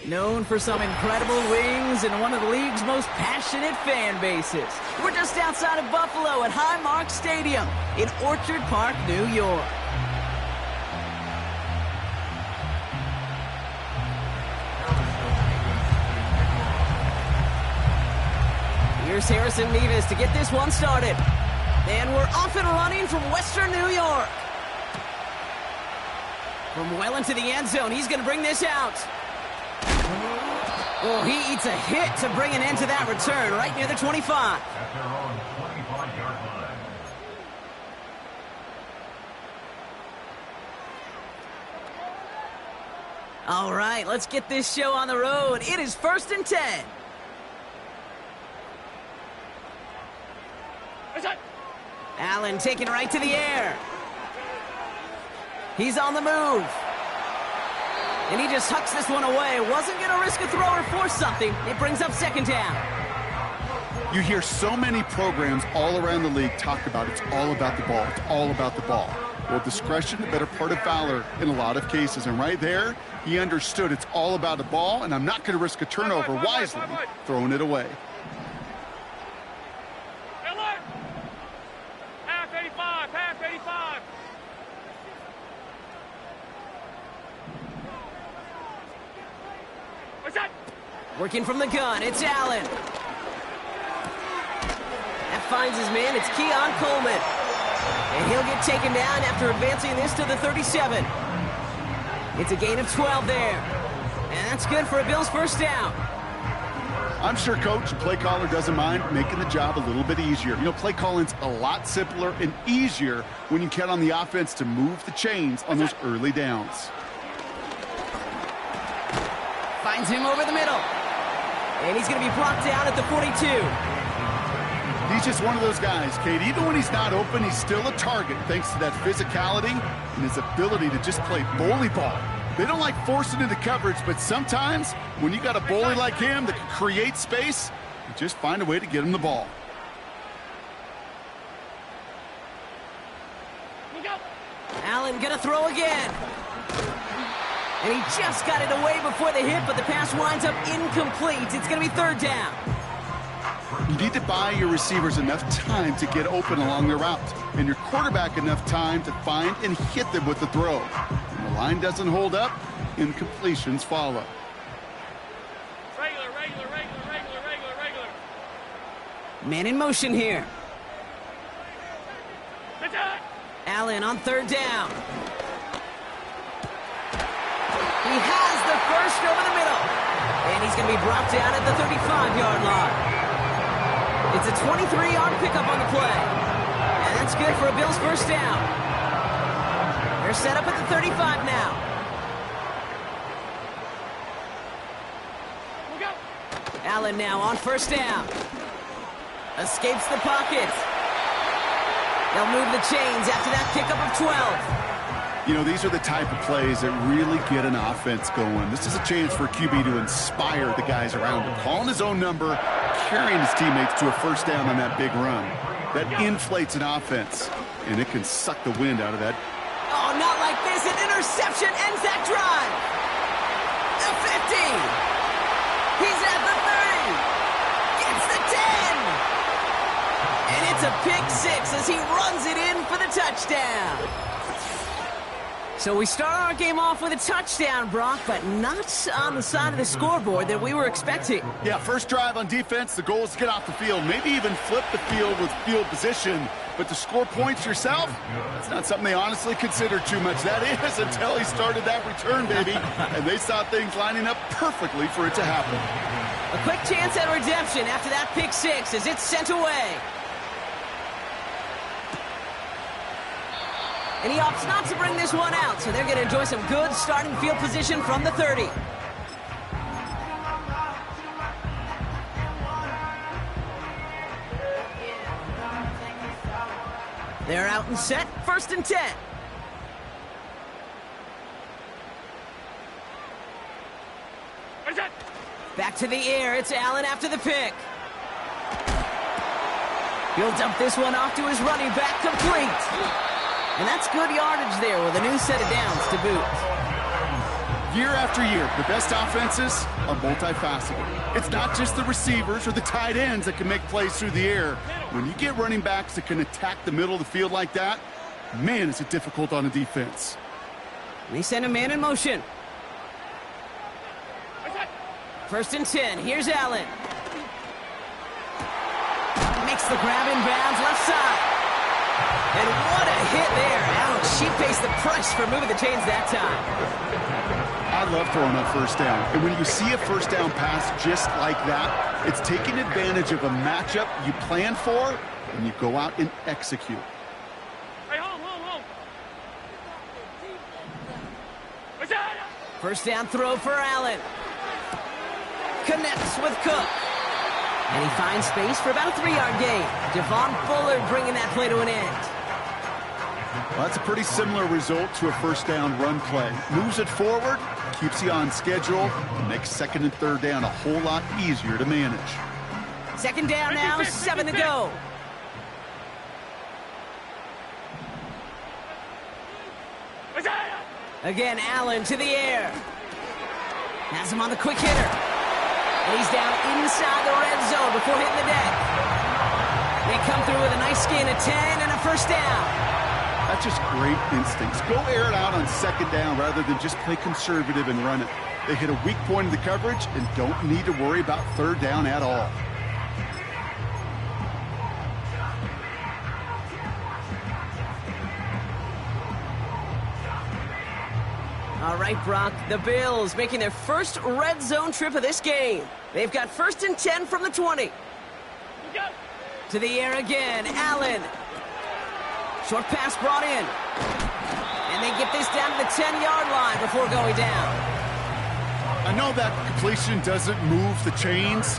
Known for some incredible wings and one of the league's most passionate fan bases. We're just outside of Buffalo at Highmark Stadium in Orchard Park, New York. Here's Harrison Mevis to get this one started. And we're off and running from Western New York. From well into the end zone, he's going to bring this out. Oh, he eats a hit to bring an end to that return right near the 25. At their own 25-yard line. All right, let's get this show on the road. It is 1st and 10. Allen taking right to the air. He's on the move. And he just hucks this one away. Wasn't going to risk a throw or force something. It brings up 2nd down. You hear so many programs all around the league talk about it's all about the ball. It's all about the ball. Well, discretion, the better part of valor in a lot of cases. And right there, he understood it's all about the ball, and I'm not going to risk a turnover wisely, throwing it away. Working from the gun, it's Allen. That finds his man, it's Keon Coleman. And he'll get taken down after advancing this to the 37. It's a gain of 12 there. And that's good for a Bills 1st down. I'm sure Coach, play caller doesn't mind making the job a little bit easier. You know, play calling's a lot simpler and easier when you count on the offense to move the chains on those early downs. Finds him over the middle. And he's going to be brought down at the 42. He's just one of those guys, Kate. Even when he's not open, he's still a target thanks to that physicality and his ability to just play bully ball. They don't like forcing into coverage, but sometimes when you got a bully like him that can create space, you just find a way to get him the ball. Allen going to throw again. And he just got it away before the hit, but the pass winds up incomplete. It's going to be 3rd down. You need to buy your receivers enough time to get open along their route, and your quarterback enough time to find and hit them with the throw. When the line doesn't hold up, incompletions follow. Regular. Man in motion here. Allen on 3rd down. He has the first over the middle. And he's going to be brought down at the 35-yard line. It's a 23-yard pickup on the play. And that's good for a Bills 1st down. They're set up at the 35 now. Allen now on 1st down. Escapes the pocket. They'll move the chains after that pickup of 12. You know, these are the type of plays that really get an offense going. This is a chance for QB to inspire the guys around him. Calling his own number, carrying his teammates to a 1st down on that big run. That inflates an offense, and it can suck the wind out of that. Oh, not like this. An interception ends that drive. The 50. He's at the 30. Gets the 10. And it's a pick 6 as he runs it in for the touchdown. So we start our game off with a touchdown, Brock, but not on the side of the scoreboard that we were expecting. Yeah, first drive on defense, the goal is to get off the field, maybe even flip the field with field position. But to score points yourself, that's not something they honestly consider too much. That is until he started that return, baby. And they saw things lining up perfectly for it to happen. A quick chance at redemption after that pick 6 as it's sent away. And he opts not to bring this one out, so they're going to enjoy some good starting field position from the 30. They're out and set, 1st and 10. Back to the air, it's Allen after the pick. He'll dump this one off to his running back, complete. And that's good yardage there with a new set of downs to boot. Year after year, the best offenses are multifaceted. It's not just the receivers or the tight ends that can make plays through the air. When you get running backs that can attack the middle of the field like that, man, is it difficult on a defense. They send a man in motion. 1st and 10. Here's Allen. Makes the grab in bounds left side. And what a hit there. Ouch, she pays the price for moving the chains that time. I love throwing on 1st down. And when you see a 1st down pass just like that, it's taking advantage of a matchup you plan for, and you go out and execute. Hey, hold. 1st down throw for Allen. Connects with Cook. And he finds space for about a 3-yard gain. Devon Fuller bringing that play to an end. Well, that's a pretty similar result to a 1st down run play. Moves it forward, keeps you on schedule, and makes 2nd and 3rd down a whole lot easier to manage. 2nd down now, 7 to go. Again, Allen to the air. Has him on the quick hitter. And he's down inside the red zone before hitting the deck. They come through with a nice gain of 10 and a 1st down. That's just great instincts. Go air it out on 2nd down rather than just play conservative and run it. They hit a weak point in the coverage and don't need to worry about 3rd down at all. All right, Brock, the Bills making their first red zone trip of this game. They've got 1st and 10 from the 20. To the air again, Allen. Short pass brought in. And they get this down to the 10-yard line before going down. I know that completion doesn't move the chains.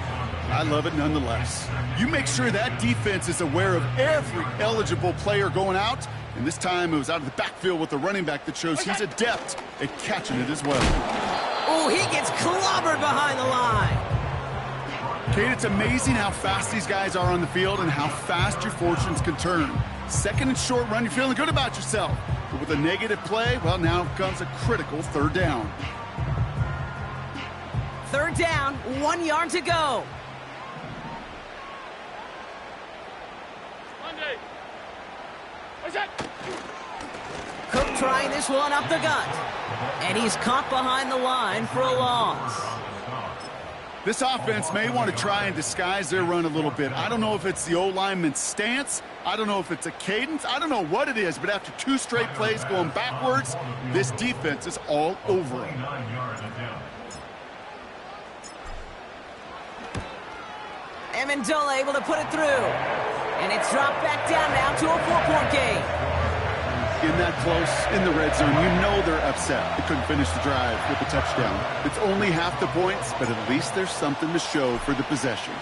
I love it nonetheless. You make sure that defense is aware of every eligible player going out. And this time it was out of the backfield with the running back that shows he's adept at catching it as well. Oh, he gets clobbered behind the line. Kate, it's amazing how fast these guys are on the field and how fast your fortunes can turn. 2nd and short run, you're feeling good about yourself. But with a negative play, well, now comes a critical 3rd down. 3rd down, 1 yard to go. Cook trying this one up the gut. And he's caught behind the line for a loss. This offense may want to try and disguise their run a little bit. I don't know if it's the O-lineman's stance. I don't know if it's a cadence. I don't know what it is, but after 2 straight plays going backwards, this defense is all over them. Amendola able to put it through. And it's dropped back down now to a 4-point game. In that close, in the red zone, you know they're upset. They couldn't finish the drive with a touchdown. It's only half the points, but at least there's something to show for the possession.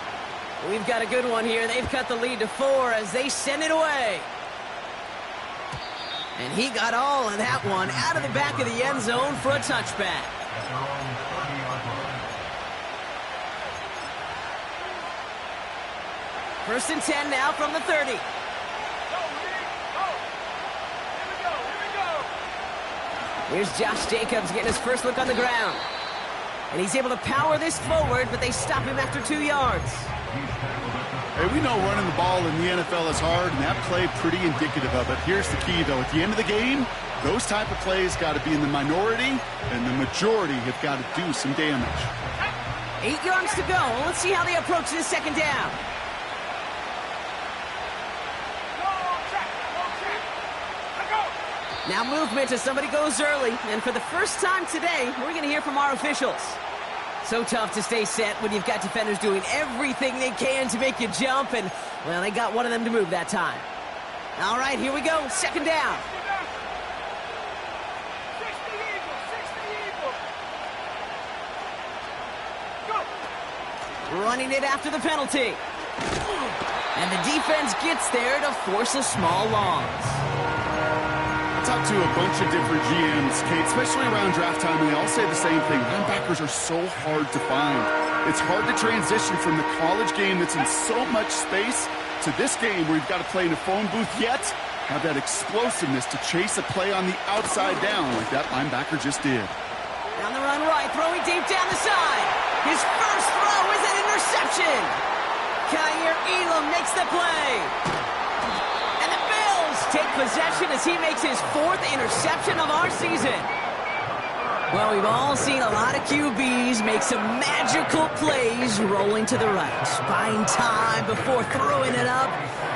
We've got a good one here. They've cut the lead to 4 as they send it away. And he got all of that one out of the back of the end zone for a touchback. 1st and 10 now from the 30. Here's Josh Jacobs getting his first look on the ground. And he's able to power this forward, but they stop him after 2 yards. Hey, we know running the ball in the NFL is hard, and that play pretty indicative of it. Here's the key, though. At the end of the game, those type of plays got to be in the minority, and the majority have got to do some damage. 8 yards to go. Let's see how they approach this 2nd down. Now movement as somebody goes early, and for the first time today, we're going to hear from our officials. So tough to stay set when you've got defenders doing everything they can to make you jump, and, well, they got one of them to move that time. All right, here we go, 2nd down. Running it after the penalty. And the defense gets there to force a small loss. Talked to a bunch of different GMs, Kate, especially around draft time, and they all say the same thing. Linebackers are so hard to find. It's hard to transition from the college game that's in so much space to this game where you've got to play in a phone booth, yet have that explosiveness to chase a play on the outside down like that linebacker just did. On the run right, throwing deep down the side. His first throw is an interception. Kaiir Elam makes the play. And the Bills take possession as he makes his 4th interception of our season. Well, we've all seen a lot of QBs make some magical plays rolling to the right, buying time before throwing it up.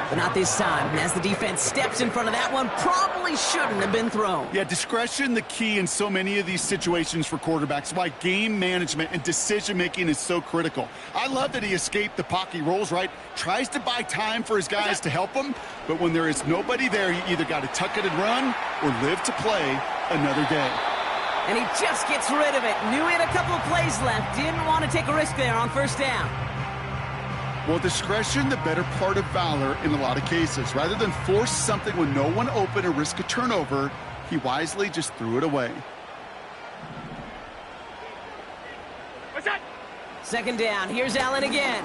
But not this time. And as the defense steps in front of that one, probably shouldn't have been thrown. Yeah, discretion the key in so many of these situations for quarterbacks. Why game management and decision-making is so critical. I love that he escaped the pocket, rolls right, tries to buy time for his guys to help him, but when there is nobody there, he either got to tuck it and run or live to play another day. And he just gets rid of it. Knew he had a couple of plays left. Didn't want to take a risk there on first down. Well, discretion, the better part of valor in a lot of cases. Rather than force something when no one open and risk a turnover, he wisely just threw it away. What's that? Second down. Here's Allen again.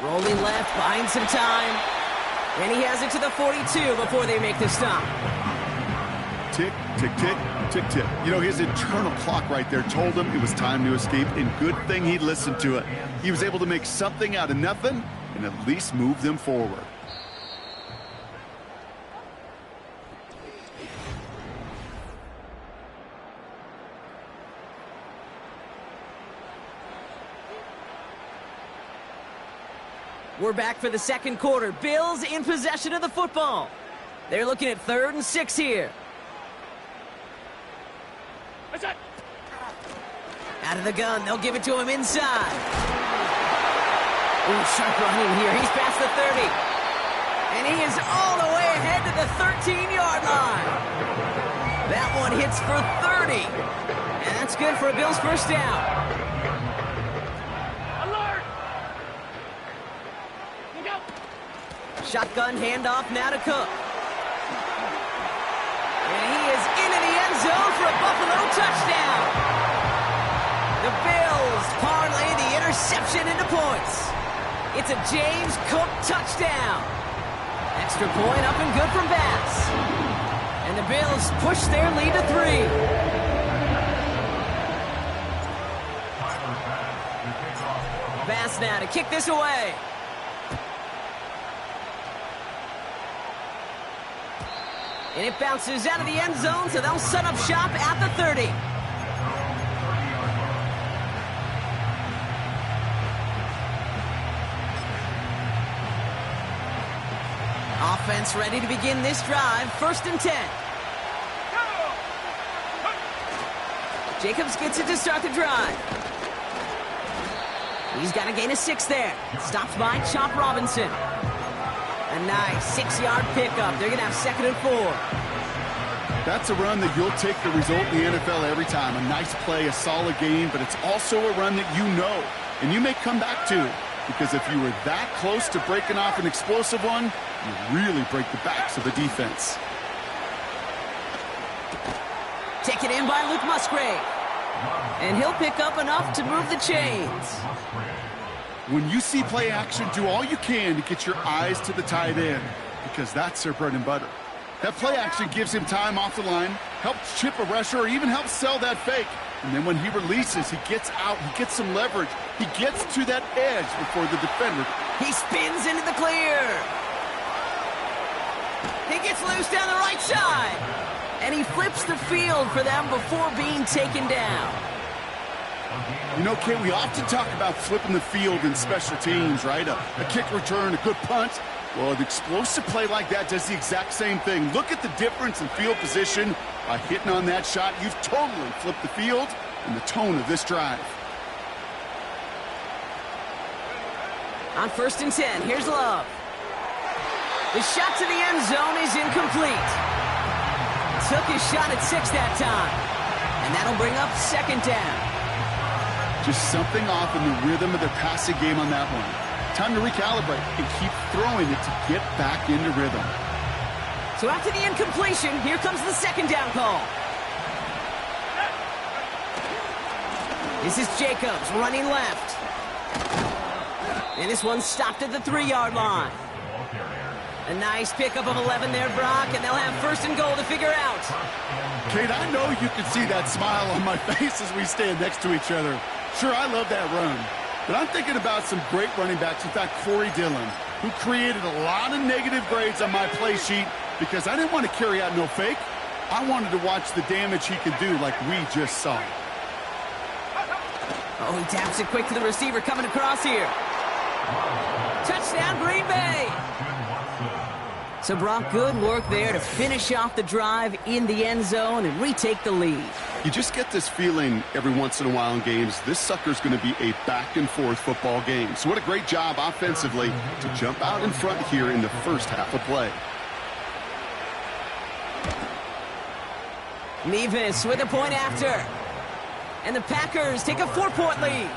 Rolling left, buying some time. And he has it to the 42 before they make the stop. Tick, tick, tick, tick, tick. You know, his internal clock right there told him it was time to escape, and good thing he listened to it. He was able to make something out of nothing and at least move them forward. We're back for the second quarter. Bills in possession of the football. They're looking at 3rd and 6 here. What's that? Out of the gun, they'll give it to him inside. Ooh, sharp running here. He's past the 30. And he is all the way ahead to the 13-yard line. That one hits for 30. And that's good for a Bills first down. Alert! Look out! Shotgun handoff now to Cook. And he is into the end zone for a Buffalo touchdown. The Bills parlay the interception into points. It's a James Cook touchdown. Extra point up and good from Bass. And the Bills push their lead to 3. Bass now to kick this away. And it bounces out of the end zone, so they'll set up shop at the 30. Offense ready to begin this drive. 1st and 10. Jacobs gets it to start the drive. He's got a gain of 6 there. Stops by Chop Robinson. A nice 6-yard pickup. They're going to have 2nd and 4. That's a run that you'll take the result in the NFL every time. A nice play, a solid game, but it's also a run that you know and you may come back to. Because if you were that close to breaking off an explosive one, you really break the backs of the defense. Taken in by Luke Musgrave. And he'll pick up enough to move the chains. When you see play action, do all you can to get your eyes to the tight end, because that's their bread and butter. That play action gives him time off the line, helps chip a rusher, or even helps sell that fake. And then when he releases, he gets out, he gets some leverage. He gets to that edge before the defender. He spins into the clear. He gets loose down the right side. And he flips the field for them before being taken down. You know, Kate, we often talk about flipping the field in special teams, right? A kick return, a good punt. Well, an explosive play like that does the exact same thing. Look at the difference in field position. By hitting on that shot, you've totally flipped the field and the tone of this drive. On 1st and 10, here's Love. The shot to the end zone is incomplete. Took his shot at 6 that time. And that'll bring up 2nd down. Just something off in the rhythm of their passing game on that one. Time to recalibrate and keep throwing it to get back into rhythm. So after the incompletion, here comes the 2nd down call. This is Jacobs running left. And this one's stopped at the 3-yard line. A nice pickup of 11 there, Brock, and they'll have first and goal to figure out. Kate, I know you can see that smile on my face as we stand next to each other. Sure, I love that run. But I'm thinking about some great running backs. In fact, Corey Dillon, who created a lot of negative grades on my play sheet because I didn't want to carry out no fake. I wanted to watch the damage he could do like we just saw. Oh, he taps it quick to the receiver coming across here. Touchdown, Green Bay! So, Brock, good work there to finish off the drive in the end zone and retake the lead. You just get this feeling every once in a while in games, this sucker's going to be a back-and-forth football game. So what a great job offensively to jump out in front here in the first half of play. Mevis with a point after. And the Packers take a 4-point lead.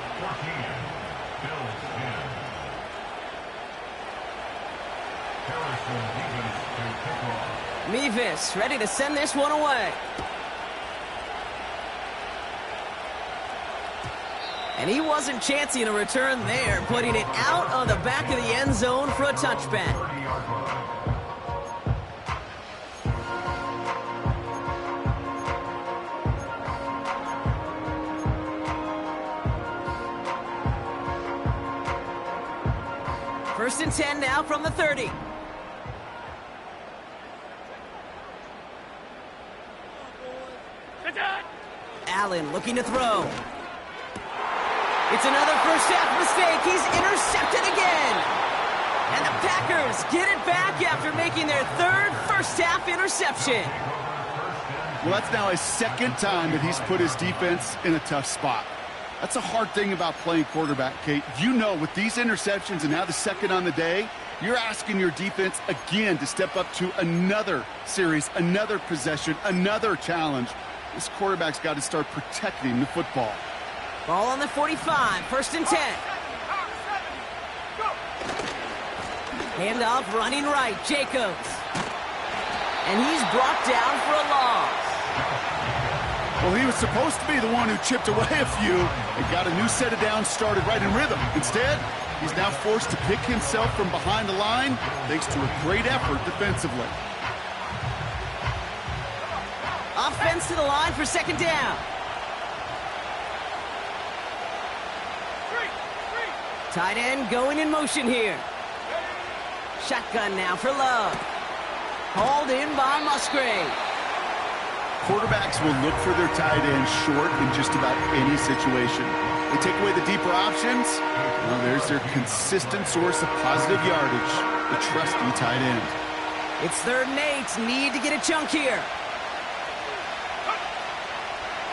Mevis ready to send this one away. And he wasn't chancing a return there, putting it out on the back of the end zone for a touchback. First and 10 now from the 30. Allen looking to throw. It's another first half mistake. He's intercepted again. And the Packers get it back after making their third first half interception. Well, that's now his second time that he's put his defense in a tough spot. That's a hard thing about playing quarterback, Kate. You know, with these interceptions and now the second on the day, you're asking your defense again to step up to another series, another possession, another challenge. This quarterback's got to start protecting the football. Ball on the 45, first and 10. Handoff running right, Jacobs. And he's brought down for a loss. Well, he was supposed to be the one who chipped away a few and got a new set of downs started right in rhythm. Instead, he's now forced to pick himself from behind the line thanks to a great effort defensively. Offense to the line for second down. Tight end going in motion here. Shotgun now for Love. Hauled in by Musgrave. Quarterbacks will look for their tight end short in just about any situation. They take away the deeper options. Well, there's their consistent source of positive yardage, the trusty tight end. It's 3rd and 8. Need to get a chunk here.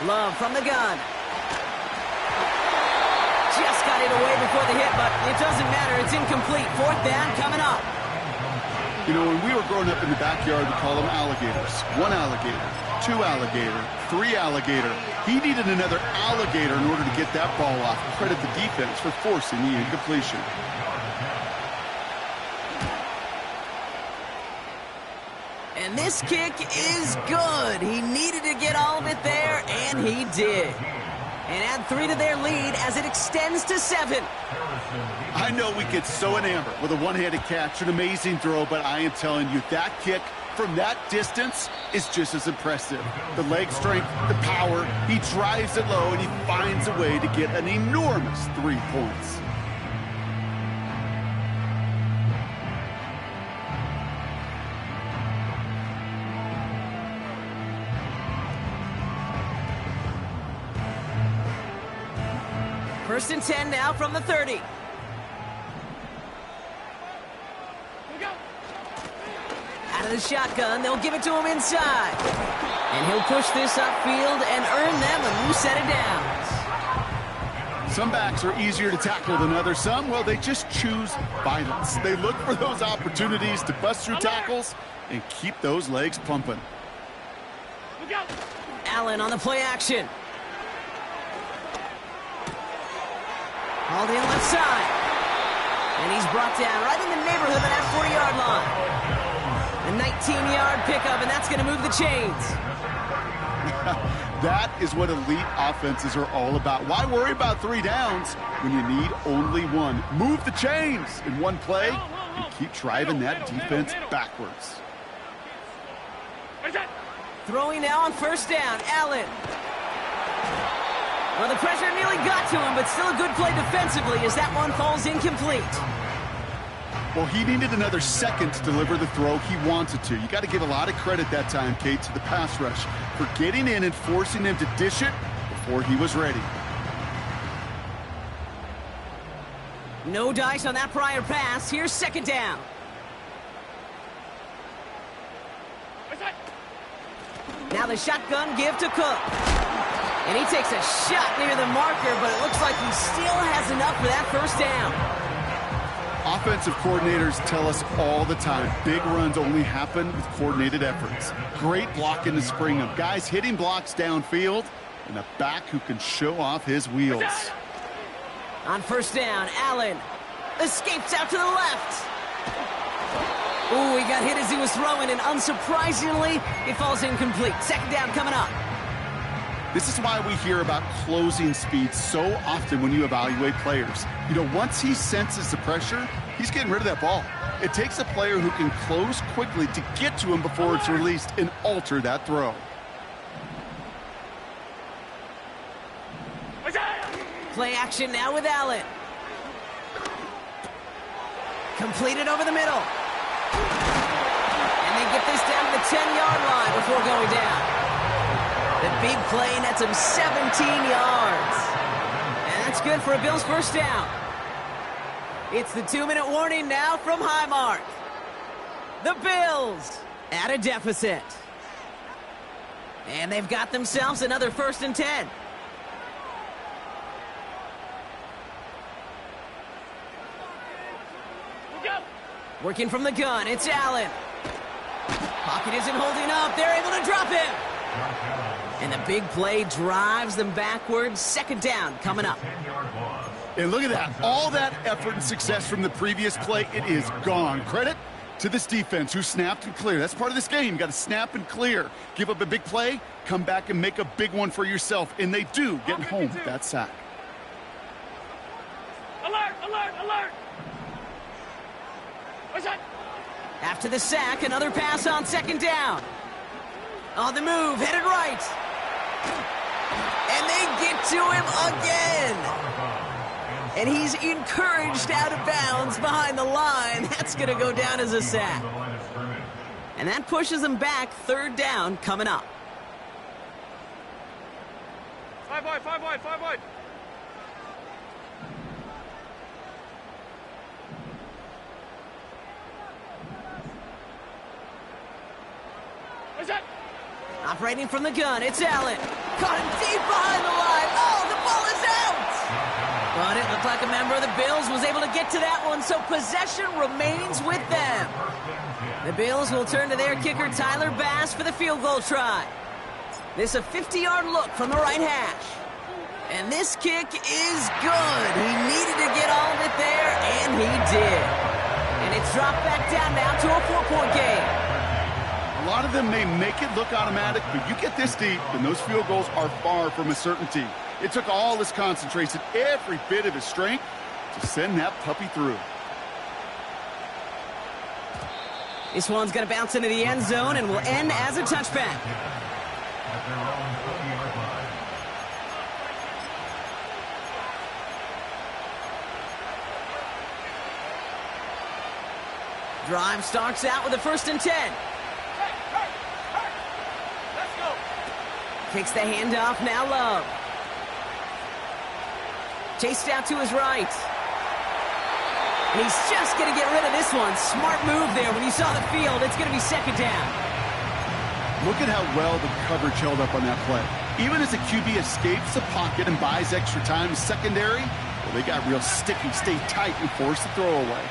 Love from the gun. Just got it away before the hit, but it doesn't matter. It's incomplete. 4th down coming up. You know, when we were growing up in the backyard, we call them alligators. 1 alligator, 2 alligator, 3 alligator. He needed another alligator in order to get that ball off. Credit the defense for forcing the incompletion. And this kick is good. He needed to get all of it there, and he did. And add 3 to their lead as it extends to 7. I know we get so enamored with a one-handed catch, an amazing throw, but I am telling you, that kick from that distance is just as impressive. The leg strength, the power, he drives it low, and he finds a way to get an enormous 3 points. First and 10 now from the 30. Out of the shotgun, they'll give it to him inside. And he'll push this upfield and earn them a new set of downs. Some backs are easier to tackle than others. Some, well, they just choose violence. They look for those opportunities to bust through tackles and keep those legs pumping. Allen on the play action. Hauled in left side. And he's brought down right in the neighborhood of that 40-yard line. A 19-yard pickup, and that's going to move the chains. That is what elite offenses are all about. Why worry about 3 downs when you need only 1? Move the chains in one play and keep driving that defense backwards. Throwing now on first down, Allen. Well, the pressure nearly got to him, but still a good play defensively as that one falls incomplete. Well, he needed another second to deliver the throw he wanted to. You got to give a lot of credit that time, Kate, to the pass rush for getting in and forcing him to dish it before he was ready. No dice on that prior pass. Here's second down. Now the shotgun give to Cook. And he takes a shot near the marker, but it looks like he still has enough for that first down. Offensive coordinators tell us all the time, big runs only happen with coordinated efforts. Great block in the spring of guys hitting blocks downfield and a back who can show off his wheels. On first down, Allen escapes out to the left. Ooh, he got hit as he was throwing, and unsurprisingly, it falls incomplete. Second down coming up. This is why we hear about closing speed so often when you evaluate players. You know, once he senses the pressure, he's getting rid of that ball. It takes a player who can close quickly to get to him before it's released and alter that throw. Play action now with Allen. Completed over the middle. And they get this down to the 10-yard line before going down. The big play nets him 17 yards. And that's good for a Bills first down. It's the 2-minute warning now from Highmark. The Bills at a deficit. And they've got themselves another 1st and 10. Working from the gun, it's Allen. Pocket isn't holding up. They're able to drop him. And the big play drives them backwards. Second down coming up. And look at that. All that effort and success from the previous play, it is gone. Credit to this defense who snapped and cleared. That's part of this game. You got to snap and clear. Give up a big play, come back and make a big one for yourself. And they do get home with that sack. Alert, alert, alert! After the sack, another pass on second down. On the move, headed right. And they get to him again. And he's encouraged out of bounds behind the line. That's going to go down as a sack. And that pushes him back. Third down coming up. 5 wide, 5 wide, 5 wide. Operating from the gun, it's Allen. Caught him deep behind the line. Oh, the ball is out! But it looked like a member of the Bills was able to get to that one, so possession remains with them. The Bills will turn to their kicker, Tyler Bass, for the field goal try. This a 50-yard look from the right hash. And this kick is good. He needed to get all of it there, and he did. And it's dropped back down now to a 4-point game. A lot of them may make it look automatic, but you get this deep, and those field goals are far from a certainty. It took all his concentration, every bit of his strength, to send that puppy through. This one's going to bounce into the end zone and will end as a touchback. Drive starts out with a 1st and 10. Takes the handoff, now Love. Chased out to his right. And he's just going to get rid of this one. Smart move there when you saw the field. It's going to be second down. Look at how well the coverage held up on that play. Even as the QB escapes the pocket and buys extra time secondary, well, they got real sticky, stay tight, and force the throw away.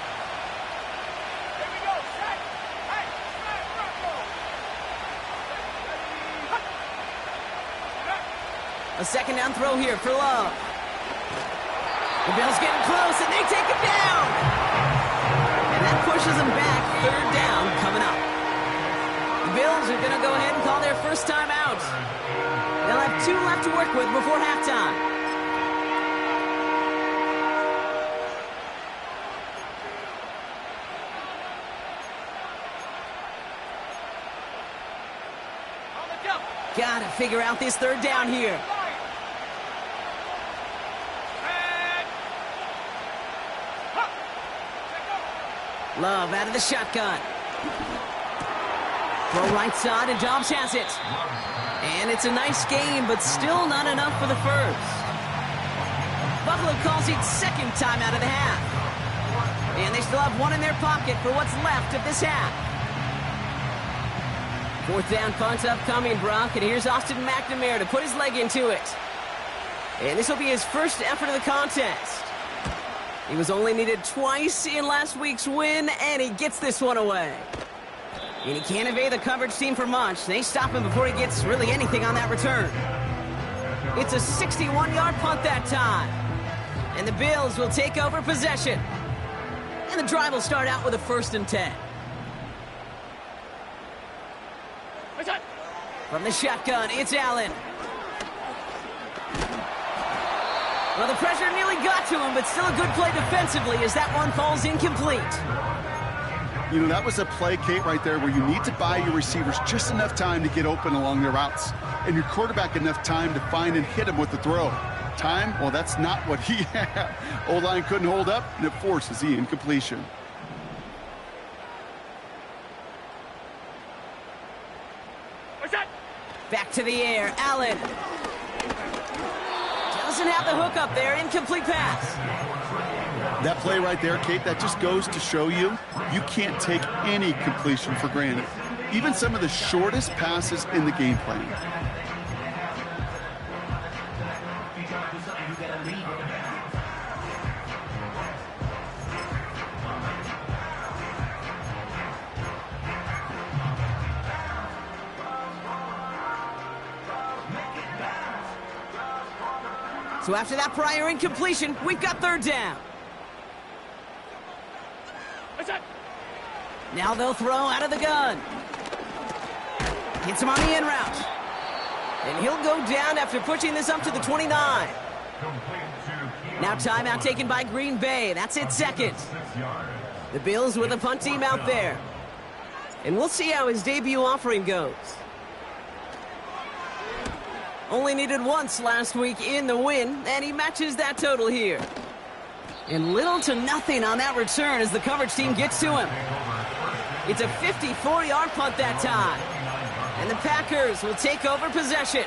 A second down throw here for Love. The Bills getting close, and they take it down. And that pushes them back. Third down coming up. The Bills are going to go ahead and call their first time out. 2 left to work with before halftime. Gotta figure out this third down here. Love out of the shotgun. Throw right side, and Dobbs has it. And it's a nice game, but still not enough for the first. Buffalo calls it second time out of the half. And they still have one in their pocket for what's left of this half. Fourth down punt upcoming, Brock, and here's Austin McNamara to put his leg into it. And this will be his first effort of the contest. He was only needed twice in last week's win, and he gets this one away. And he can't evade the coverage team for much. They stop him before he gets really anything on that return. It's a 61-yard punt that time. And the Bills will take over possession. And the drive will start out with a 1st and 10. From the shotgun, it's Allen. Well, the pressure nearly got to him, but still a good play defensively as that one falls incomplete. You know, that was a play, Kate, right there where you need to buy your receivers just enough time to get open along their routes. And your quarterback enough time to find and hit him with the throw. Time? Well, that's not what he had. O-line couldn't hold up, and it forces the incompletion. Back to the air, Allen. Doesn't have the hook up there, incomplete pass. That play right there, Kate, that just goes to show you, you can't take any completion for granted. Even some of the shortest passes in the game plan. So after that prior incompletion, we've got 3rd down. Now they'll throw out of the gun. Hits him on the in route. And he'll go down after pushing this up to the 29. Now timeout taken by Green Bay. That's it, 2nd. The Bills with a punt team out there. And we'll see how his debut offering goes. Only needed once last week in the win, and he matches that total here. And little to nothing on that return as the coverage team gets to him. It's a 54-yard punt that time. And the Packers will take over possession.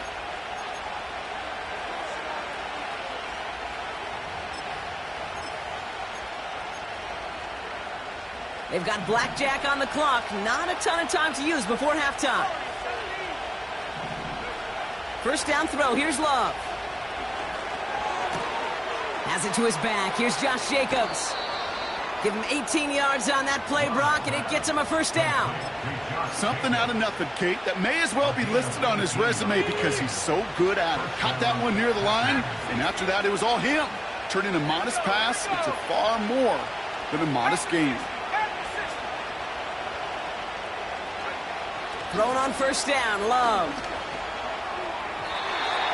They've got blackjack on the clock. Not a ton of time to use before halftime. First down throw, here's Love. Has it to his back, here's Josh Jacobs. Give him 18 yards on that play, Brock, and it gets him a 1st down. Something out of nothing, Kate, that may as well be listed on his resume because he's so good at it. Caught that one near the line, and after that, it was all him. Turning a modest pass into far more than a modest gain. Thrown on 1st down, Love.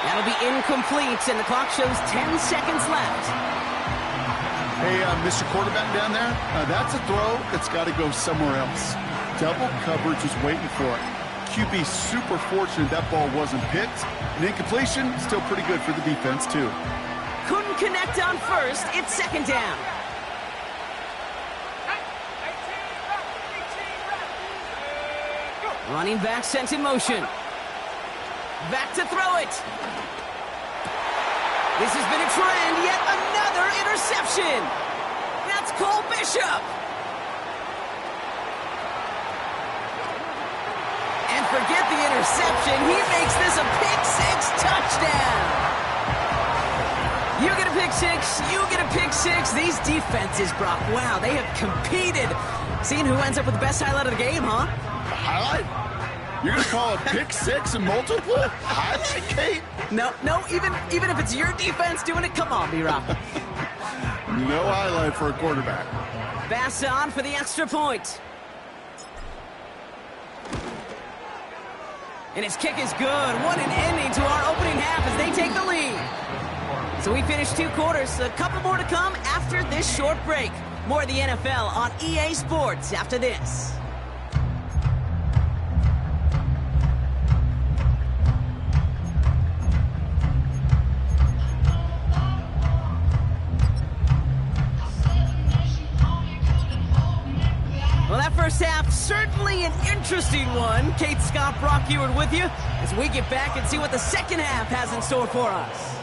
That'll be incomplete, and the clock shows 10 seconds left. Hey, Mr. Quarterback down there, that's a throw that's got to go somewhere else. Double coverage is waiting for it. QB super fortunate that ball wasn't picked. An incompletion, still pretty good for the defense, too. Couldn't connect on 1st. It's 2nd down. Running back sent in motion. Back to throw it. This has been a trend, yet another interception. That's Cole Bishop. And forget the interception. He makes this a pick-6 touchdown. You get a pick-6, you get a pick-6. These defenses, Brock, wow, they have competed. Seeing who ends up with the best highlight of the game, huh? Highlight? You're going to call a pick-6 and multiple? Highlight, Kate? No, even if it's your defense doing it, come on, B-Rock. No highlight for a quarterback. Pass on for the extra point. And his kick is good. What an ending to our opening half as they take the lead. So we finished 2 quarters. A couple more to come after this short break. More of the NFL on EA Sports after this. Well, that first half, certainly an interesting one. Kate Scott, Brock Eward with you as we get back and see what the second half has in store for us.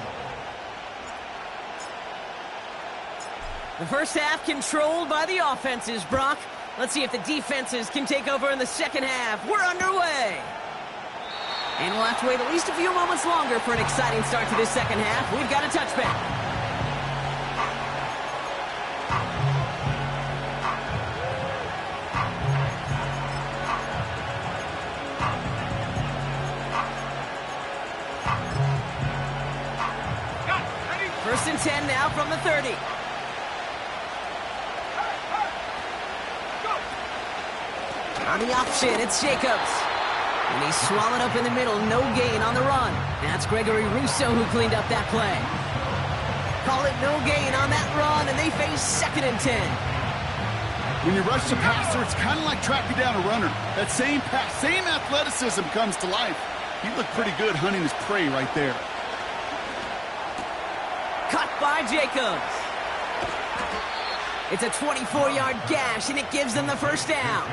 The first half controlled by the offenses, Brock. Let's see if the defenses can take over in the second half. We're underway. And we'll have to wait at least a few moments longer for an exciting start to this second half. We've got a touchback. First and 10 now from the 30. On the option, it's Jacobs. And he's swallowed up in the middle, no gain on the run. That's Gregory Rousseau who cleaned up that play. Call it no gain on that run, and they face 2nd and 10. When you rush the passer, it's kind of like tracking down a runner. That same pass, same athleticism comes to life. He looked pretty good hunting his prey right there. Cut by Jacobs. It's a 24-yard gash, and it gives them the first down.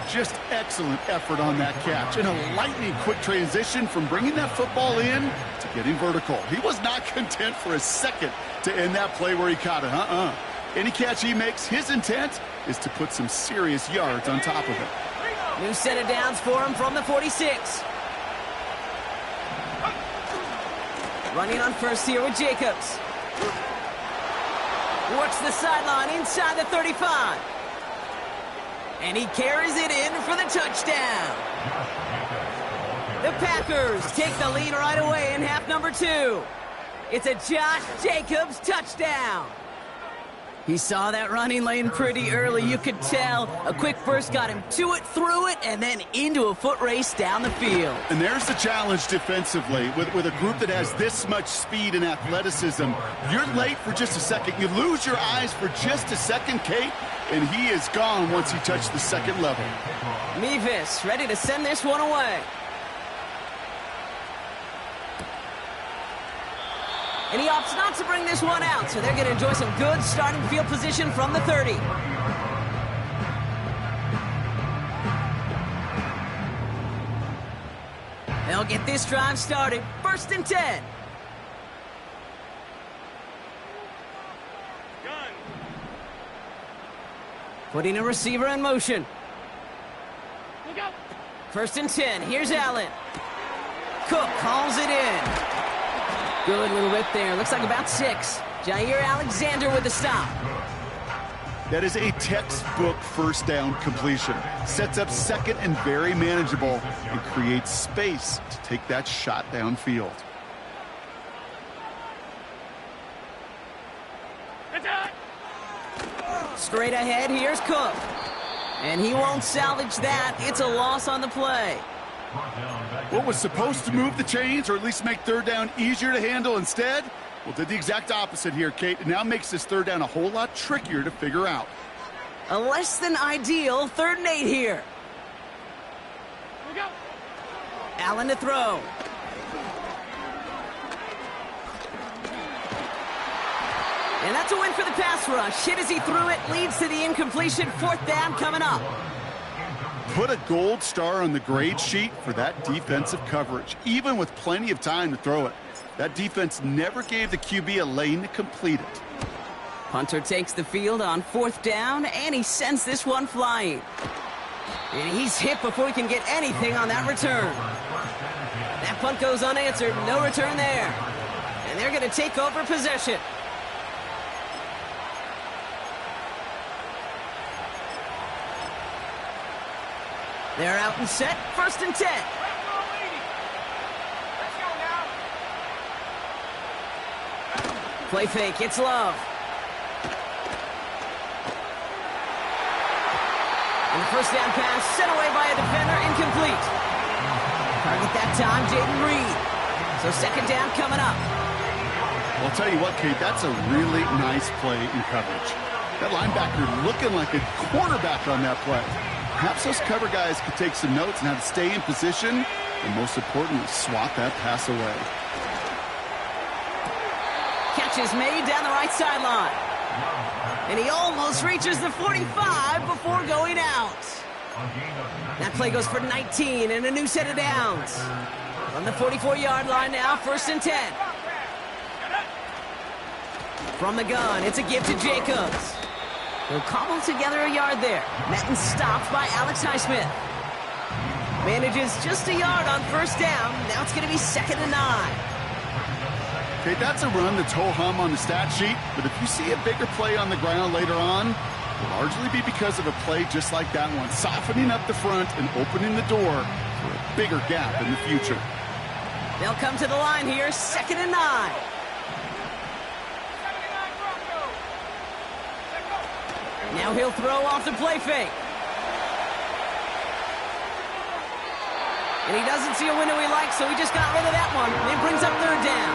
Just excellent effort on that catch. And a lightning-quick transition from bringing that football in to getting vertical. He was not content for a second to end that play where he caught it. Any catch he makes, his intent is to put some serious yards on top of it. New set of downs for him from the 46. Running on first here with Jacobs. Works the sideline inside the 35. And he carries it in for the touchdown. The Packers take the lead right away in half number 2. It's a Josh Jacobs touchdown. He saw that running lane pretty early, you could tell. A quick burst got him to it, through it, and then into a foot race down the field. And there's the challenge defensively. With a group that has this much speed and athleticism, you're late for just a second. You lose your eyes for just a second, Kate, and he is gone once he touched the second level. Mevis ready to send this one away. And he opts not to bring this one out, so they're going to enjoy some good starting field position from the 30. They'll get this drive started. 1st and 10. Gun. Putting a receiver in motion. Look out. 1st and 10. Here's Allen. Cook calls it in. Good little rip there. Looks like about 6. Jair Alexander with the stop. That is a textbook first down completion. Sets up second and very manageable and creates space to take that shot downfield. Straight ahead, here's Cook. And he won't salvage that. It's a loss on the play. What was supposed to move the chains or at least make 3rd down easier to handle instead? Well, did the exact opposite here, Kate. It now makes this 3rd down a whole lot trickier to figure out. A less than ideal 3rd and 8 here. Look out. Allen to throw. And that's a win for the pass rush. Hit as he threw it, leads to the incompletion. 4th down coming up. Put a gold star on the grade sheet for that defensive coverage, even with plenty of time to throw it. That defense never gave the QB a lane to complete it. Punter takes the field on 4th down, and he sends this one flying. And he's hit before he can get anything on that return. That punt goes unanswered, no return there. And they're going to take over possession. They're out and set. 1st and 10. Let's go now. Play fake. It's Love. And the first down pass sent away by a defender, incomplete. Target that time, Jaden Reed. So second down coming up. Well, I'll tell you what, Kate, that's a really nice play in coverage. That linebacker looking like a cornerback on that play. Perhaps those cover guys could take some notes on how to stay in position and, most importantly, swat that pass away. Catch is made down the right sideline. And he almost reaches the 45 before going out. That play goes for 19 and a new set of downs. On the 44-yard line now, 1st and 10. From the gun, it's a give to Jacobs. He'll cobble together a yard there. Met and stopped by Alex Highsmith. Manages just a yard on 1st down. Now it's going to be 2nd and 9. Okay, that's a run that's ho-hum on the stat sheet, but if you see a bigger play on the ground later on, it'll largely be because of a play just like that one, softening up the front and opening the door for a bigger gap in the future. They'll come to the line here, 2nd and 9. Now he'll throw off the play fake. And he doesn't see a window he likes, so he just got rid of that one. And it brings up 3rd down.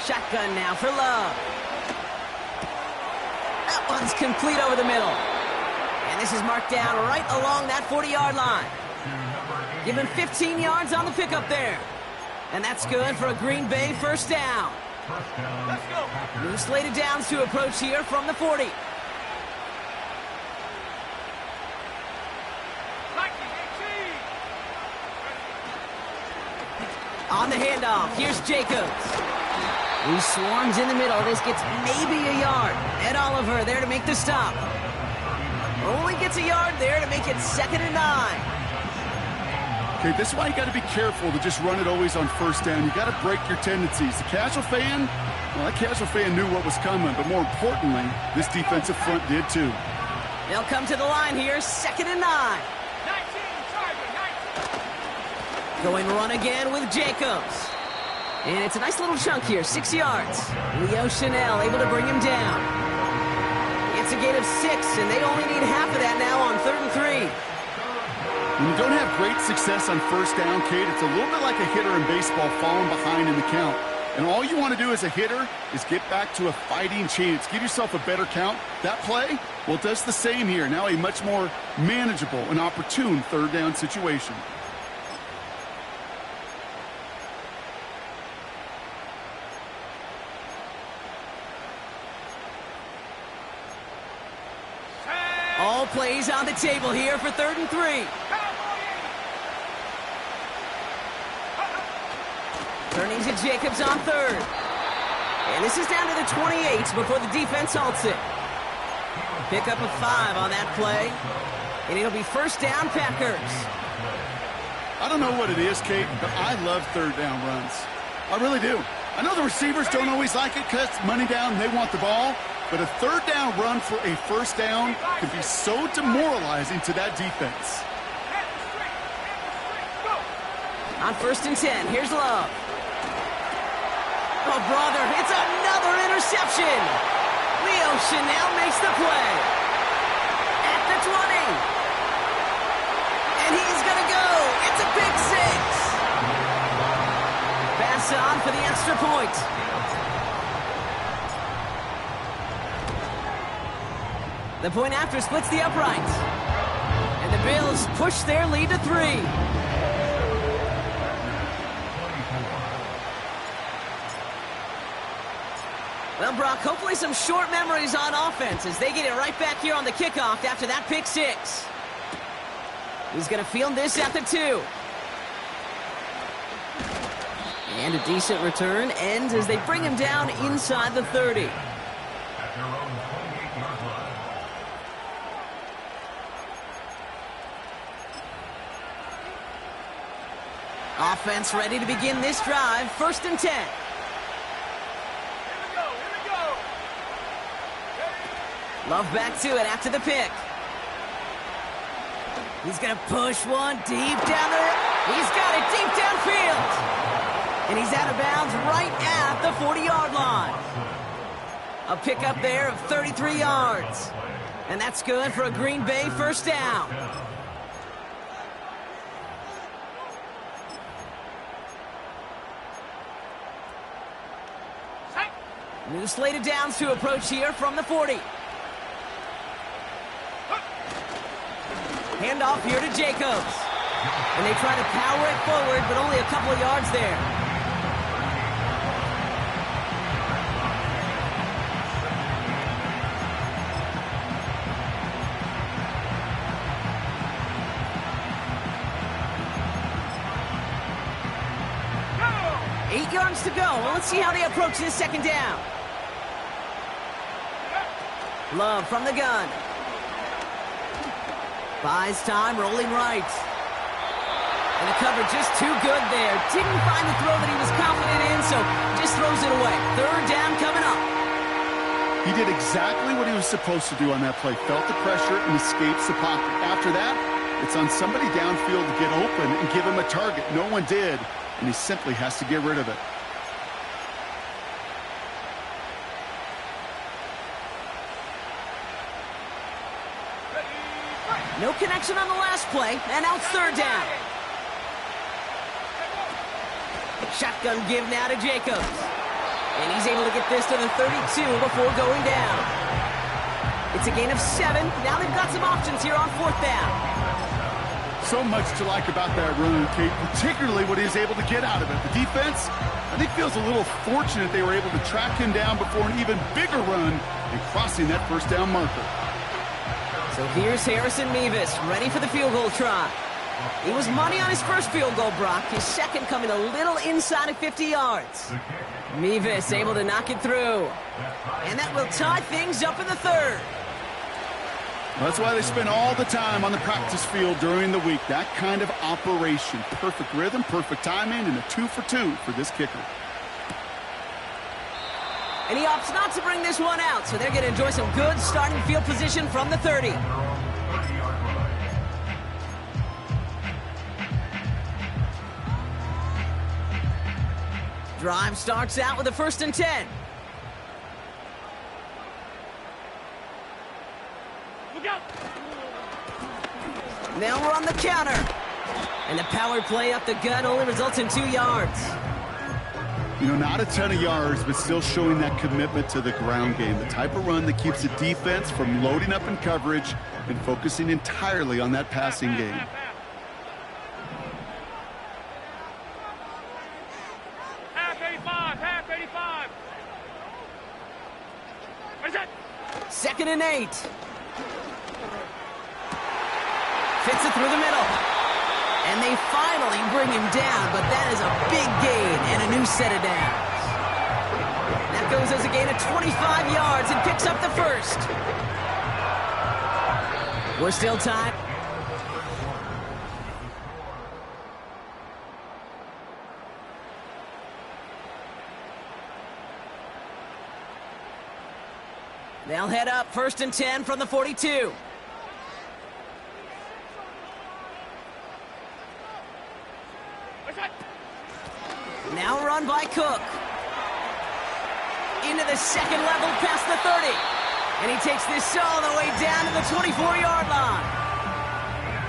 Shotgun now for Love. That one's complete over the middle. And this is marked down right along that 40-yard line. Give him 15 yards on the pickup there. And that's good for a Green Bay 1st down. Let's go. New slated downs to approach here from the 40. On the handoff, here's Jacobs. He swarms in the middle. This gets maybe a yard. Ed Oliver there to make the stop. Only gets a yard there to make it 2nd and 9. Okay, this is why you got to be careful to just run it always on 1st down. You got to break your tendencies. The casual fan, well, that casual fan knew what was coming, but more importantly, this defensive front did too. They'll come to the line here, 2nd and 9. Going run again with Jacobs. And it's a nice little chunk here, 6 yards. Leo Chanel able to bring him down. It's a gain of 6, and they only need half of that now on 3rd and 3. When you don't have great success on 1st down, Kate, it's a little bit like a hitter in baseball falling behind in the count. And all you want to do as a hitter is get back to a fighting chance. Give yourself a better count. That play, well, it does the same here. Now a much more manageable and opportune 3rd down situation. All plays on the table here for 3rd and 3. Turning to Jacobs on 3rd. And this is down to the 28 before the defense halts it. Pick up a 5 on that play. And it'll be 1st down, Packers. I don't know what it is, Kate, but I love 3rd down runs. I really do. I know the receivers don't always like it because money down, they want the ball. But a 3rd down run for a 1st down can be so demoralizing to that defense. On 1st and 10, here's Love. Oh, brother, it's another interception. Leo Chanel makes the play. At the 20. And he's going to go. It's a big 6. Pass on for the extra point. The point after splits the uprights. And the Bills push their lead to 3. Well, Brock, hopefully some short memories on offense as they get it right back here on the kickoff after that pick 6. He's going to field this at the 2. And a decent return ends as they bring him down inside the 30. At their own 28-yard line. Offense ready to begin this drive. 1st and 10. Love back to it after the pick. He's going to push one deep down there. He's got it deep downfield. And he's out of bounds right at the 40-yard line. A pickup there of 33 yards. And that's good for a Green Bay first down. New slate of downs to approach here from the 40. Handoff here to Jacobs. And they try to power it forward, but only a couple of yards there. Go! 8 yards to go. Well, let's see how they approach this second down. Love from the gun. Buys time, rolling right. And the cover just too good there. Didn't find the throw that he was confident in, so just throws it away. Third down coming up. He did exactly what he was supposed to do on that play. Felt the pressure and escapes the pocket. After that, it's on somebody downfield to get open and give him a target. No one did, and he simply has to get rid of it. No connection on the last play, and now it's third down. Shotgun give now to Jacobs. And he's able to get this to the 32 before going down. It's a gain of 7. Now they've got some options here on fourth down. So much to like about that run, Kate, particularly what he was able to get out of it. The defense, I think, feels a little fortunate they were able to track him down before an even bigger run and crossing that first down marker. So here's Harrison Mevis, ready for the field goal try. He was money on his first field goal, Brock. His second coming a little inside of 50 yards. Mevis able to knock it through. And that will tie things up in the third. Well, that's why they spend all the time on the practice field during the week. That kind of operation. Perfect rhythm, perfect timing, and a 2 for 2 for this kicker. And he opts not to bring this one out, so they're going to enjoy some good starting field position from the 30. Drive starts out with a 1st and 10. Look out! Now we're on the counter. And the power play up the gut only results in 2 yards. You know, not a ton of yards, but still showing that commitment to the ground game. The type of run that keeps the defense from loading up in coverage and focusing entirely on that passing game. Half 85, half 85. Where's that? 2nd and 8. Fits it through the middle. And they finally bring him down, but that is a big gain and a new set of downs. That goes as a gain of 25 yards and picks up the first. We're still tied. They'll head up 1st and 10 from the 42. Now run by Cook. Into the second level past the 30. And he takes this all the way down to the 24-yard line.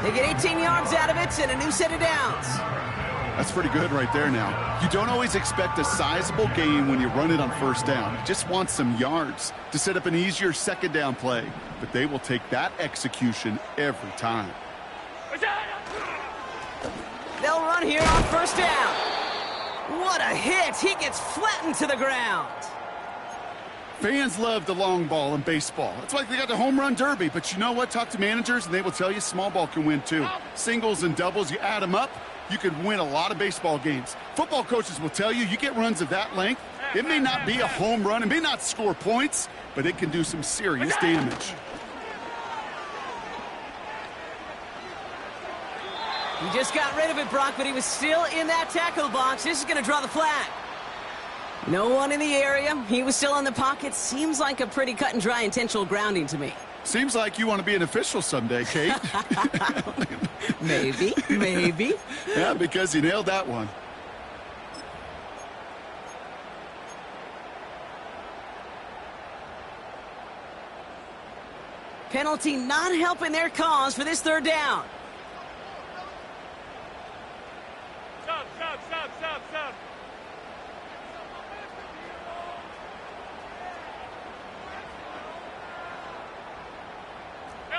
They get 18 yards out of it and a new set of downs. That's pretty good right there now. You don't always expect a sizable gain when you run it on 1st down. You just want some yards to set up an easier 2nd down play. But they will take that execution every time. They'll run here on 1st down. What a hit! He gets flattened to the ground. Fans love the long ball in baseball. That's why they got the home run derby. But you know what? Talk to managers and they will tell you small ball can win too. Singles and doubles, you add them up, you could win a lot of baseball games. Football coaches will tell you get runs of that length. It may not be a home run, it may not score points, but it can do some serious damage. He just got rid of it, Brock, but he was still in that tackle box. This is going to draw the flag. No one in the area. He was still in the pocket. Seems like a pretty cut and dry intentional grounding to me. Seems like you want to be an official someday, Kate. Maybe, maybe. Yeah, because you nailed that one. Penalty not helping their cause for this third down. Sub, sub, sub, sub, sub.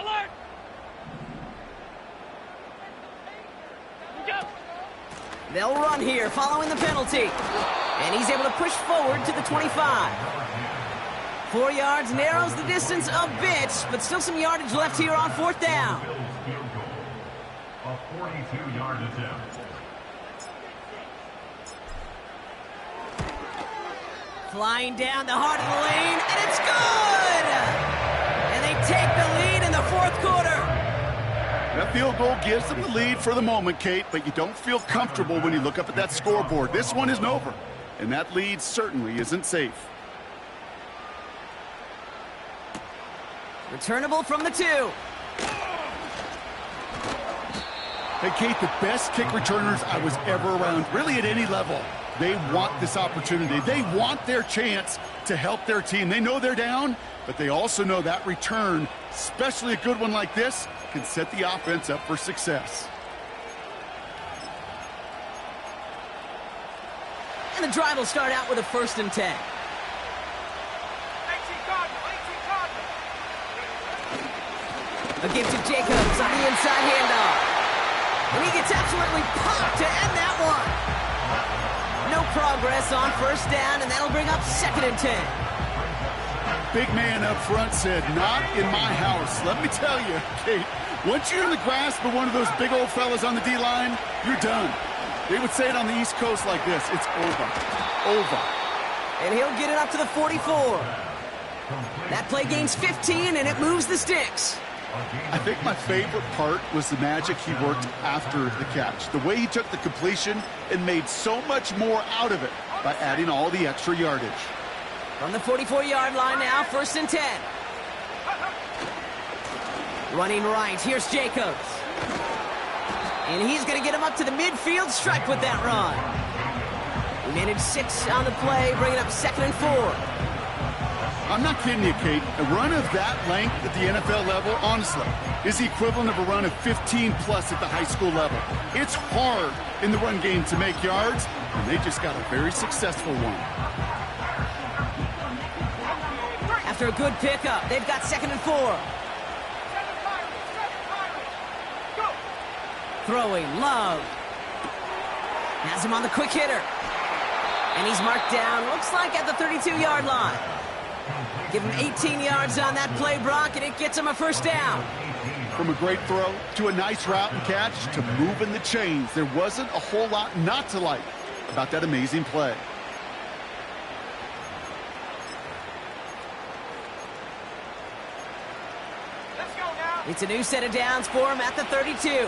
Alert! Look out! They'll run here following the penalty. And he's able to push forward to the 25. 4 yards narrows the distance a bit, but still some yardage left here on fourth down. Bills field goal. A 42-yard attempt. Flying down the heart of the lane, and it's good! And they take the lead in the fourth quarter. That field goal gives them the lead for the moment, Kate, but you don't feel comfortable when you look up at that scoreboard. This one isn't over, and that lead certainly isn't safe. Returnable from the 2. Hey, Kate, the best kick returners I was ever around, really at any level, they want this opportunity. They want their chance to help their team. They know they're down, but they also know that return, especially a good one like this, can set the offense up for success. And the drive will start out with a 1st and 10. A give to Jacobs on the inside handoff. And he gets absolutely popped to end that one. No progress on 1st down, and that'll bring up 2nd and 10. Big man up front said, not in my house. Let me tell you, Kate, once you're in the grasp of one of those big old fellas on the D-line, you're done. They would say it on the East Coast like this, it's over. Over. And he'll get it up to the 44. That play gains 15, and it moves the sticks. I think my favorite part was the magic he worked after the catch. The way he took the completion and made so much more out of it by adding all the extra yardage. From the 44-yard line now, 1st and 10. Running right, here's Jacobs. And he's going to get him up to the midfield stripe with that run. We managed 6 on the play, bringing up 2nd and 4. I'm not kidding you, Kate. A run of that length at the NFL level, honestly, is the equivalent of a run of 15-plus at the high school level. It's hard in the run game to make yards, and they just got a very successful one. After a good pickup, they've got 2nd and 4. Throwing, Love. Has him on the quick hitter. And he's marked down, looks like at the 32-yard line. Give him 18 yards on that play, Brock, and it gets him a 1st down. From a great throw to a nice route and catch to moving the chains, there wasn't a whole lot not to like about that amazing play. Let's go now. It's a new set of downs for him at the 32.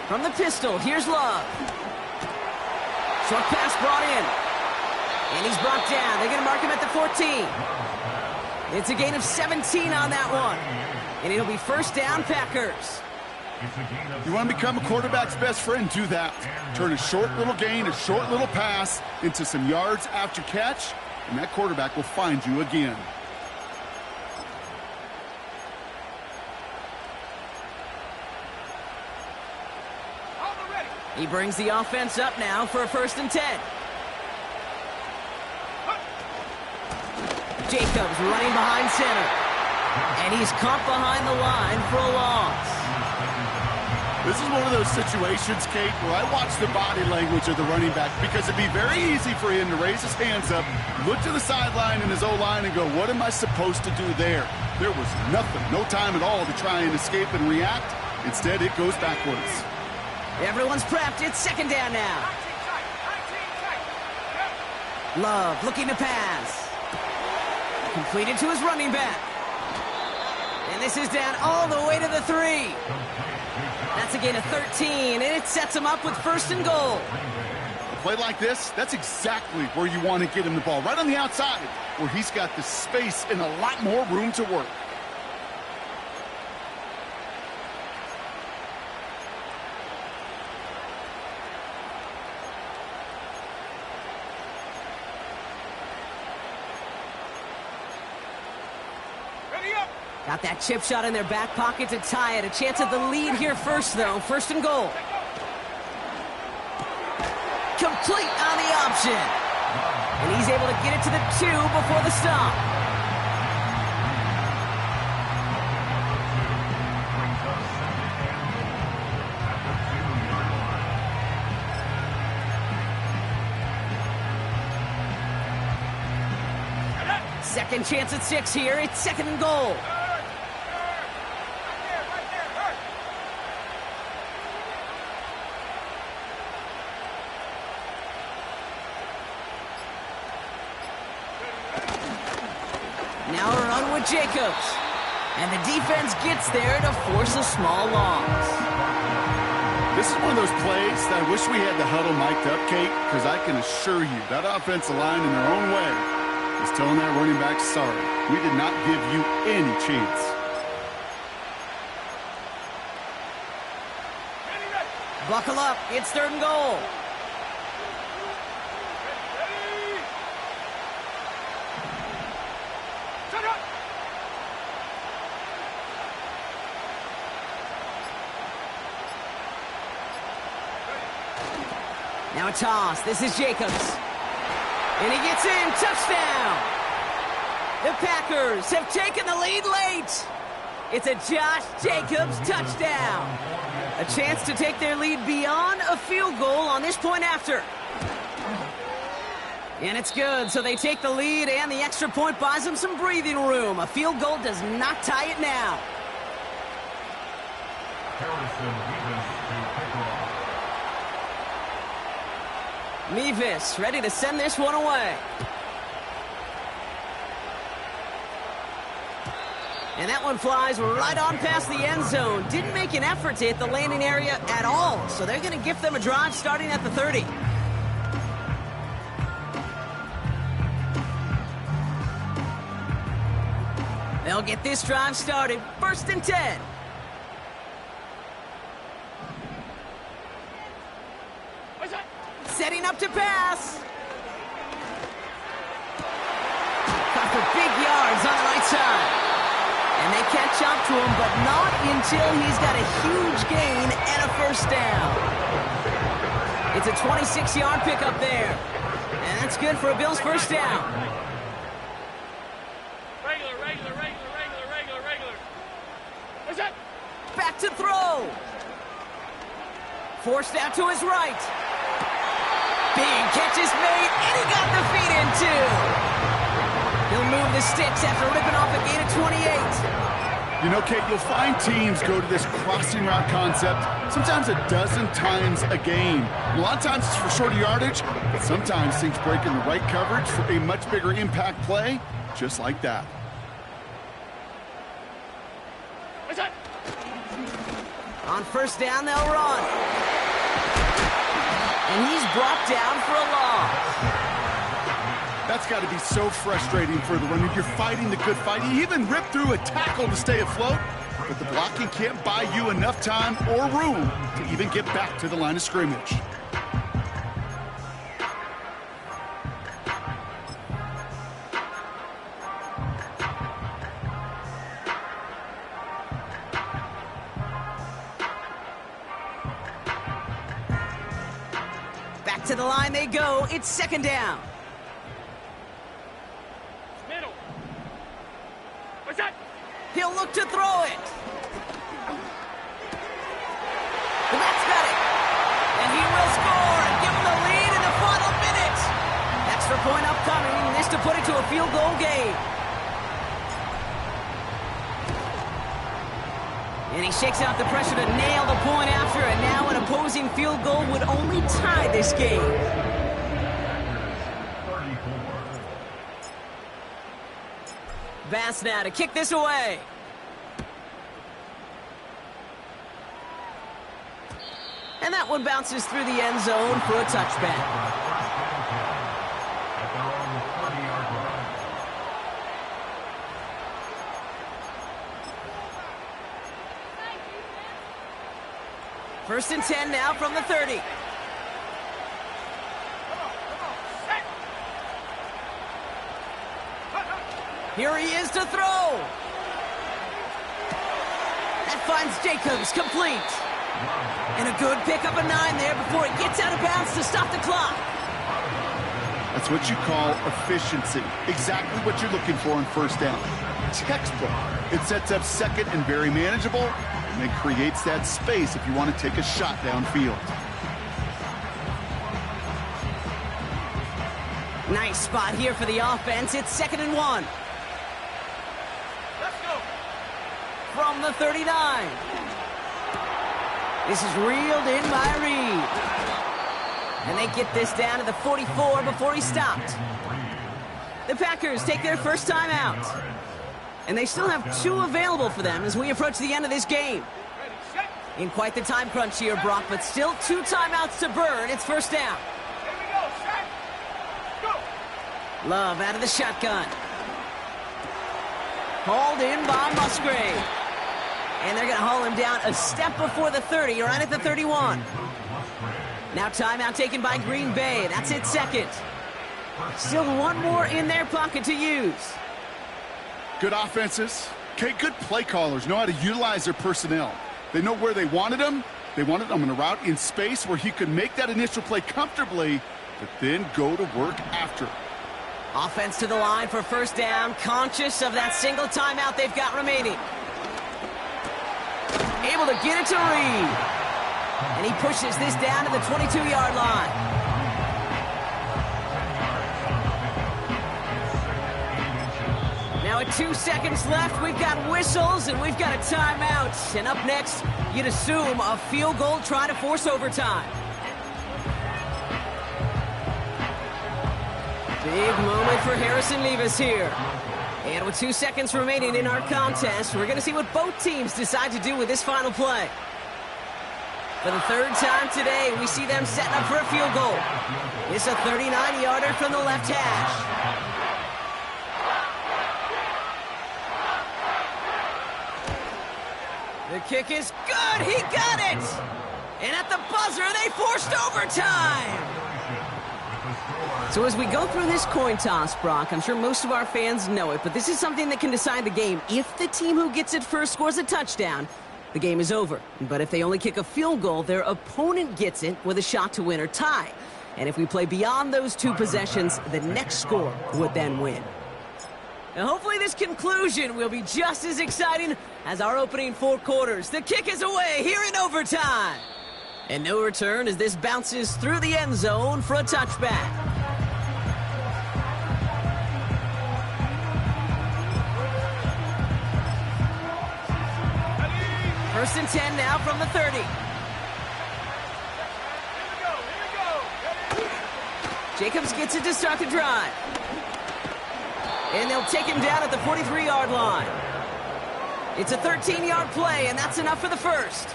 From the pistol, here's Love. Short pass brought in. And he's brought down. They're going to mark him at the 14. It's a gain of 17 on that one. And it'll be 1st down, Packers. You want to become a quarterback's best friend? Do that. Turn a short little gain, a short little pass into some yards after catch, and that quarterback will find you again. He brings the offense up now for a 1st and 10. Jacobs running behind center. And he's caught behind the line for a loss. This is one of those situations, Kate, where I watch the body language of the running back because it'd be very easy for him to raise his hands up, look to the sideline in his O-line and go, what am I supposed to do there? There was nothing, no time at all to try and escape and react. Instead, it goes backwards. Everyone's prepped. It's 2nd down now. Love looking to pass. Completed to his running back. And this is down all the way to the 3. That's a gain of 13, and it sets him up with first and goal. A play like this, that's exactly where you want to get him the ball, right on the outside, where he's got the space and a lot more room to work. Got that chip shot in their back pocket to tie it. A chance at the lead here first, though. First and goal. Complete on the option. And he's able to get it to the 2 before the stop. Second chance at 6 here. It's second and goal. Now a run with Jacobs. And the defense gets there to force a small loss. This is one of those plays that I wish we had the huddle mic'd up, Kate, because I can assure you that offensive line in their own way is telling that running back, sorry, we did not give you any chance. Buckle up. It's third and goal. Now a toss. This is Jacobs. And he gets in. Touchdown. The Packers have taken the lead late. It's a Josh Jacobs touchdown. A chance to take their lead beyond a field goal on this point after. And it's good, so they take the lead, and the extra point buys them some breathing room. A field goal does not tie it now. Mevis ready to send this one away. And that one flies right on past the end zone. Didn't make an effort to hit the landing area at all, so they're going to gift them a drive starting at the 30. They'll get this drive started. First and 10. Setting up to pass. Got for big yards on the right side. And they catch up to him, but not until he's got a huge gain and a first down. It's a 26-yard pickup there. And that's good for a Bills first down. Regular. What's that? Back to throw. Forced out to his right. Big catch is made, and he got the feet in too. He'll move the sticks after ripping off a gain of 28. You know, Kate, you'll find teams go to this crossing route concept sometimes a dozen times a game. A lot of times it's for shorter yardage, but sometimes things break in the right coverage for a much bigger impact play, just like that. What's that? On first down, they'll run. And he's brought down for a loss. That's got to be so frustrating for the runner. You're fighting the good fight. You even rip through a tackle to stay afloat, but the blocking can't buy you enough time or room to even get back to the line of scrimmage. Back to the line they go. It's second down. Middle. What's that? He'll look to throw it. The back's got it. And he will score and give him the lead in the final minute. Extra point upcoming. This to put it to a field goal game. And he shakes out the pressure to nail the point after, and now an opposing field goal would only tie this game. Bass now to kick this away. And that one bounces through the end zone for a touchback. At their own 30-yard line. First and 10 now from the 30. Here he is to throw. That finds Jacobs complete. And a good pickup of 9 there before it gets out of bounds to stop the clock. That's what you call efficiency. Exactly what you're looking for in first down. Textbook. It sets up second and very manageable, and it creates that space if you want to take a shot downfield. Nice spot here for the offense. It's 2nd and 1. Let's go. From the 39. This is reeled in by Reed. And they get this down to the 44 before he stopped. The Packers take their first time out. And they still have 2 available for them as we approach the end of this game. Ready, set. In quite the time crunch here, Brock, but still 2 timeouts to burn. It's first down. Here we go, set. Go. Love out of the shotgun. Hauled in by Musgrave. And they're going to haul him down a step before the 30, right at the 31. Now timeout taken by Green Bay. That's it, second. Still 1 more in their pocket to use. Good offenses. Okay, good play callers know how to utilize their personnel. They know where they wanted him. They wanted him on a route in space where he could make that initial play comfortably, but then go to work after. Offense to the line for first down, conscious of that single timeout they've got remaining. Able to get it to Reed. And he pushes this down to the 22-yard line. Now at 2 seconds left, we've got whistles and we've got a timeout. And up next, you'd assume a field goal try to force overtime. Big moment for Harrison Levis here. And with 2 seconds remaining in our contest, we're going to see what both teams decide to do with this final play. For the 3rd time today, we see them setting up for a field goal. It's a 39-yarder from the left hash. The kick is good. He got it. And at the buzzer, they forced overtime. So as we go through this coin toss, Brock, I'm sure most of our fans know it, but this is something that can decide the game. If the team who gets it first scores a touchdown, the game is over. But if they only kick a field goal, their opponent gets it with a shot to win or tie. And if we play beyond those 2 possessions, the next score would then win. Now hopefully this conclusion will be just as exciting as our opening 4 quarters. The kick is away here in overtime. And no return as this bounces through the end zone for a touchback. First and 10 now from the 30. Jacobs gets it to start the drive. And they'll take him down at the 43-yard line. It's a 13-yard play, and that's enough for the first.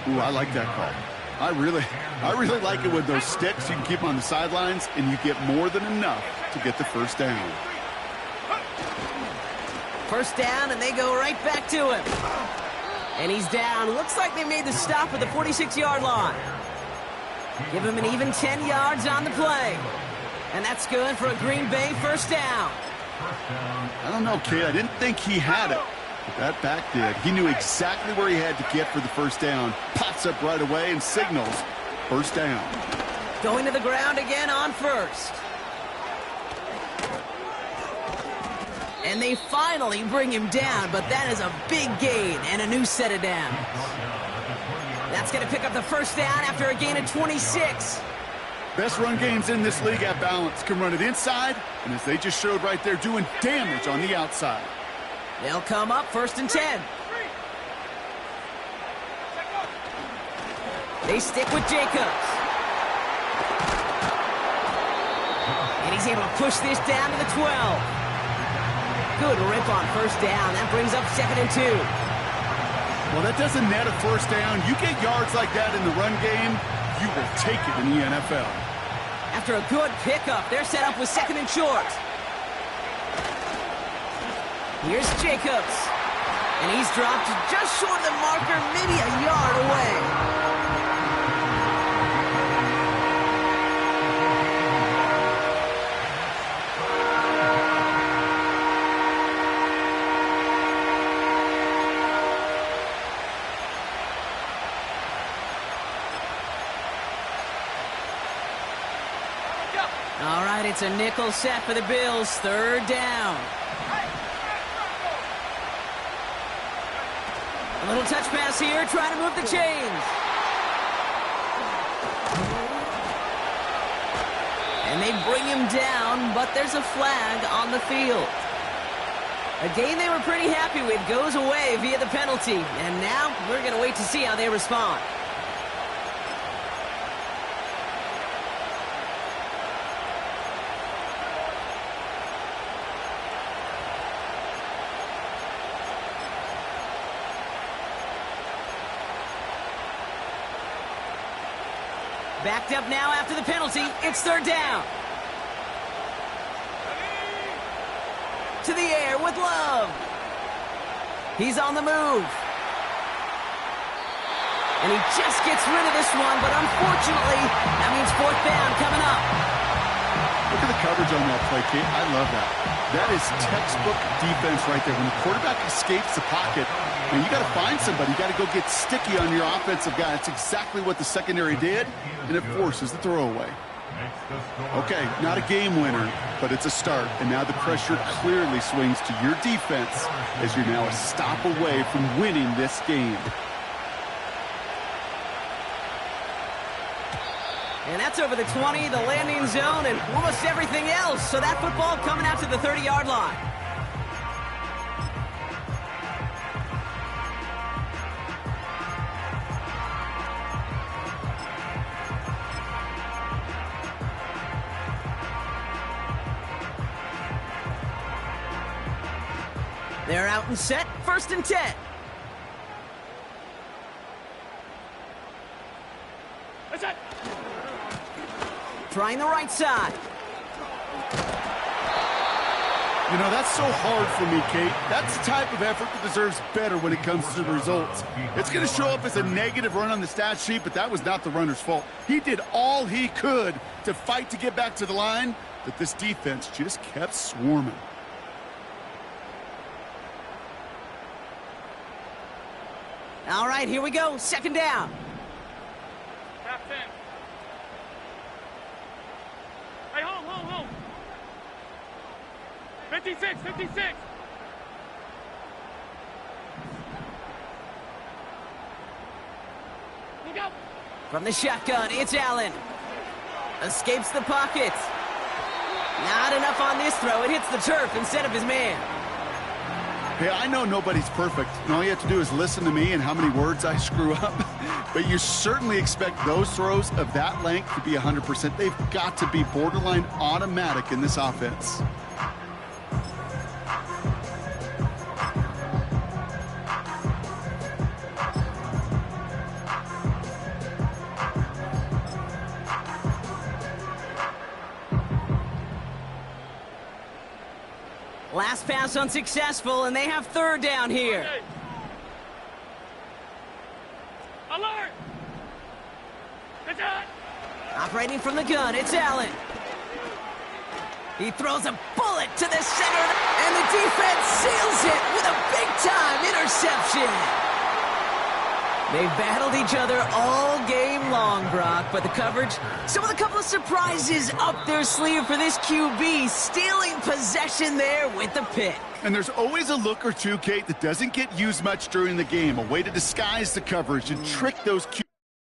Ooh, I like that call. I really like it with those sticks. You can keep them on the sidelines, and you get more than enough to get the first down. First down, and they go right back to him. And he's down. Looks like they made the stop at the 46-yard line. Give him an even 10 yards on the play. And that's good for a Green Bay first down. I don't know, kid. I didn't think he had it. But that back did. He knew exactly where he had to get for the first down. Pops up right away and signals first down. Going to the ground again on first. And they finally bring him down, but that is a big gain and a new set of downs. That's going to pick up the first down after a gain of 26. Best run games in this league at balance. Can run it inside, and as they just showed right there, doing damage on the outside. They'll come up first and 10. They stick with Jacobs. And he's able to push this down to the 12. Good rip on first down. That brings up 2nd and 2. Well, that doesn't net a first down. You get yards like that in the run game, you will take it in the NFL. After a good pickup, they're set up with 2nd and short. Here's Jacobs. And he's dropped just short of the marker, maybe a yard away. All right, it's a nickel set for the Bills. 3rd down. A little touch pass here, trying to move the chains. And they bring him down, but there's a flag on the field. A game they were pretty happy with goes away via the penalty. And now we're going to wait to see how they respond. Backed up now after the penalty. It's 3rd down. To the air with Love. He's on the move. And he just gets rid of this one, but unfortunately, that means 4th down coming up. Look at the coverage on that play, Kate. I love that. That is textbook defense right there. When the quarterback escapes the pocket, and you got to find somebody. You got to go get sticky on your offensive guy. That's exactly what the secondary did, and it forces the throwaway. Okay, not a game winner, but it's a start. And now the pressure clearly swings to your defense as you're now a stop away from winning this game. And that's over the 20, the landing zone, and almost everything else. So that football coming out to the 30-yard line. They're out and set, 1st and 10. That's it. Trying the right side. You know, that's so hard for me, Kate. That's the type of effort that deserves better when it comes to the results. It's going to show up as a negative run on the stat sheet, but that was not the runner's fault. He did all he could to fight to get back to the line, but this defense just kept swarming. All right, here we go. 2nd down. Top 10. Hey, hold. 56. Look out. From the shotgun, it's Allen. Escapes the pocket. Not enough on this throw. It hits the turf instead of his man. Hey, I know nobody's perfect, and all you have to do is listen to me and how many words I screw up. But you certainly expect those throws of that length to be 100%. They've got to be borderline automatic in this offense. Last pass unsuccessful, and they have 3rd down here. Okay. Alert! That's it! Operating from the gun, it's Allen. He throws a bullet to the center, and the defense seals it with a big-time interception. They've battled each other all game long, Brock, but the coverage, some of the couple of surprises up their sleeve for this QB, stealing possession there with the pick. And there's always a look or two, Kate, that doesn't get used much during the game, a way to disguise the coverage and trick those QBs.